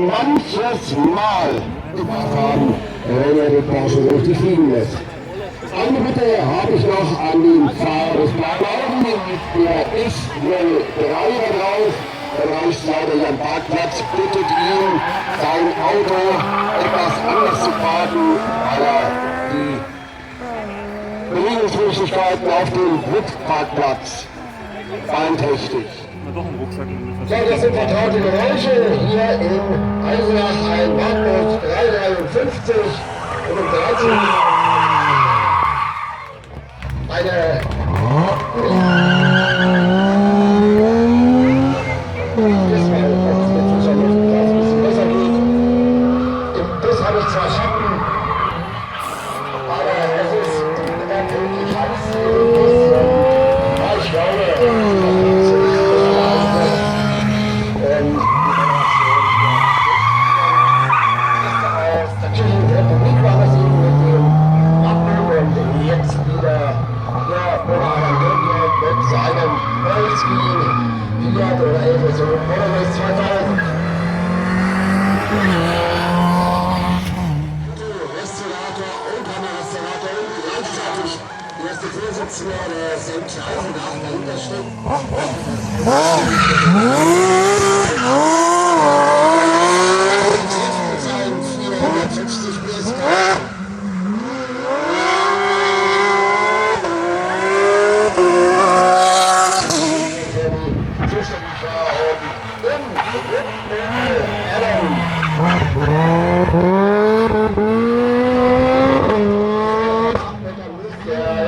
Manches Mal überfahren, wenn er die Porsche durch die Fliegen lässt. Eine Bitte habe ich noch an den Fahrer des Blauen Augen. Der ist wohl 3 drauf. Erreicht leider ihren Parkplatz, bittet ihn, sein Auto etwas anders zu parken, weil er die Bewegungsmöglichkeiten auf dem Rückparkplatz beeinträchtigt. Ja, das sind vertraute Geräusche hier in Eisenach, ein Wartbus 353 und um 13 eine zwar Schatten, aber es ist wirklich heiß. Ich glaube, der Tschechischen Republik war das eben mit dem Abbruch und jetzt wieder mit seinem Wolski Fiat oder Elvis oder bis 2000. Der Vorsitzende der St. Eisenach dahinter steht. Sein 450 PS.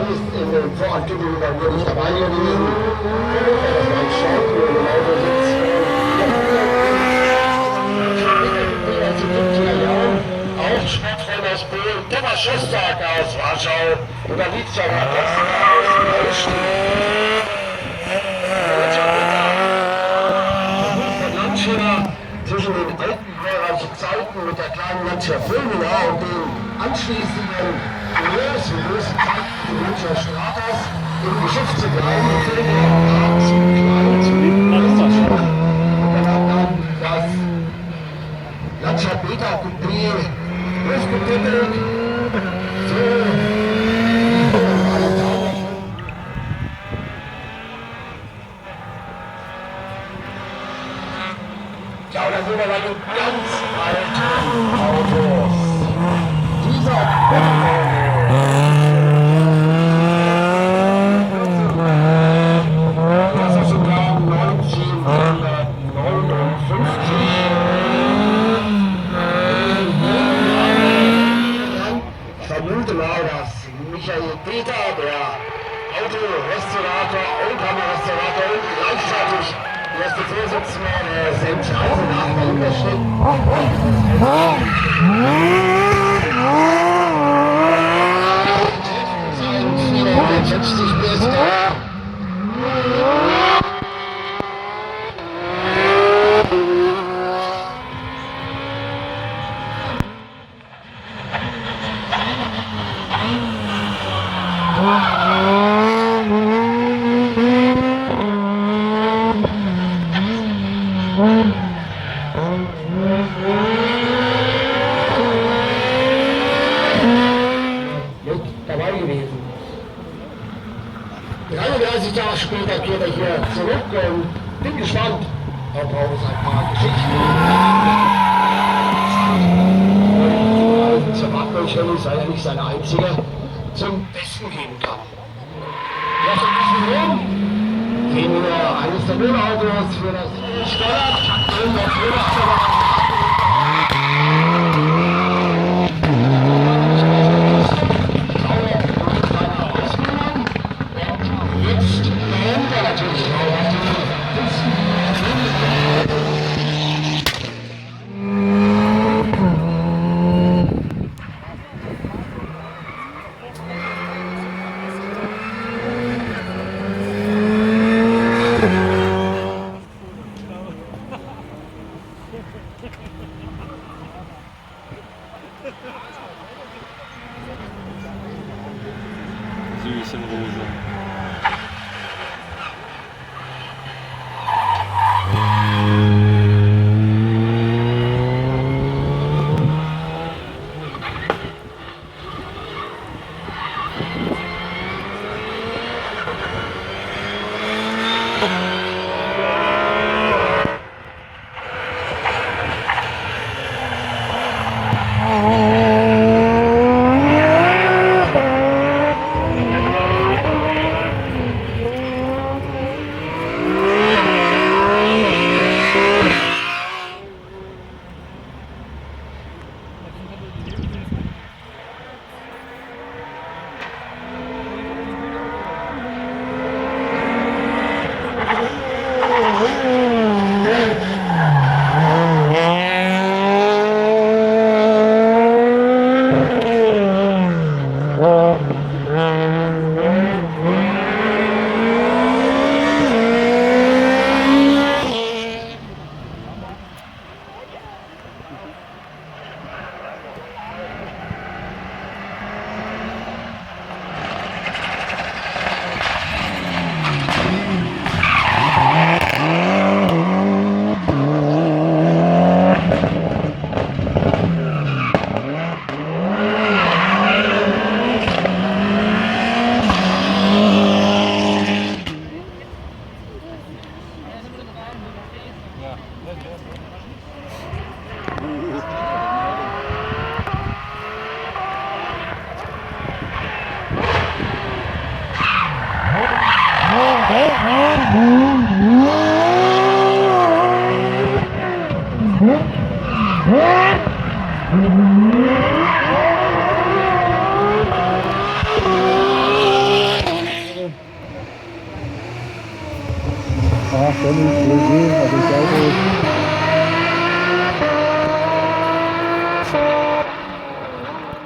Zuständig Vorankündigung, dann würde ich dabei gewesen. Das war ein Schock, wo genau sitzt. Auch Sportfreunde aus Polen, Thomas Schostak aus Warschau, und da liegt ja mal das aus von Landschiller zwischen den alten glorreichen Zeiten mit der kleinen Lancia Fulmina und den anschließenden großen Zeiten der Münchner Stratos im Geschäft zu bleiben, zu klein, zu und dann hat dann das Lancia Beta Coupé losgepinnt. Ja, und dann sind wir bei den ganz alten Autos. Dieser Michael Peter, der Autorestaurator, Oldtimer-Restaurator und gleichzeitig der erste Vorsitzende der St. Eisenach dahinter steht. 450 PS. Dabei gewesen. 33 Jahre später kehrt er hier zurück und bin gespannt, ob er uns ein paar Geschichten zur Wattbildschirmung, sei ja nicht seine einzige, zum Besten geben kann. Ja, von diesem Grund sehen wir eines der Wohnautos für das Steuer. süß in rosa.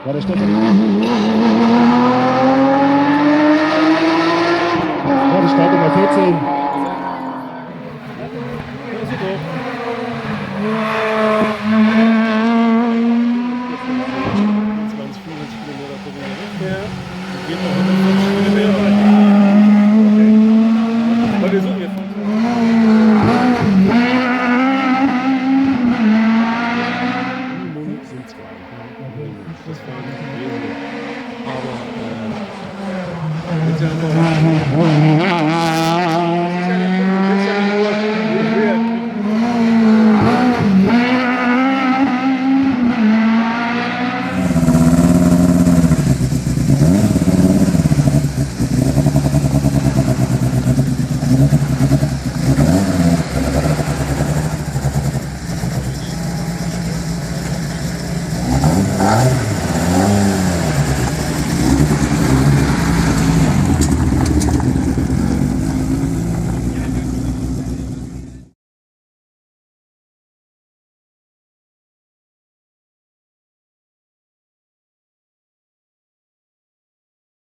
War der Stefan? Ja, die Startnummer 14. Wir suchen jetzt. Sind zwei. Das war nicht gewesen. Aber jetzt ja noch.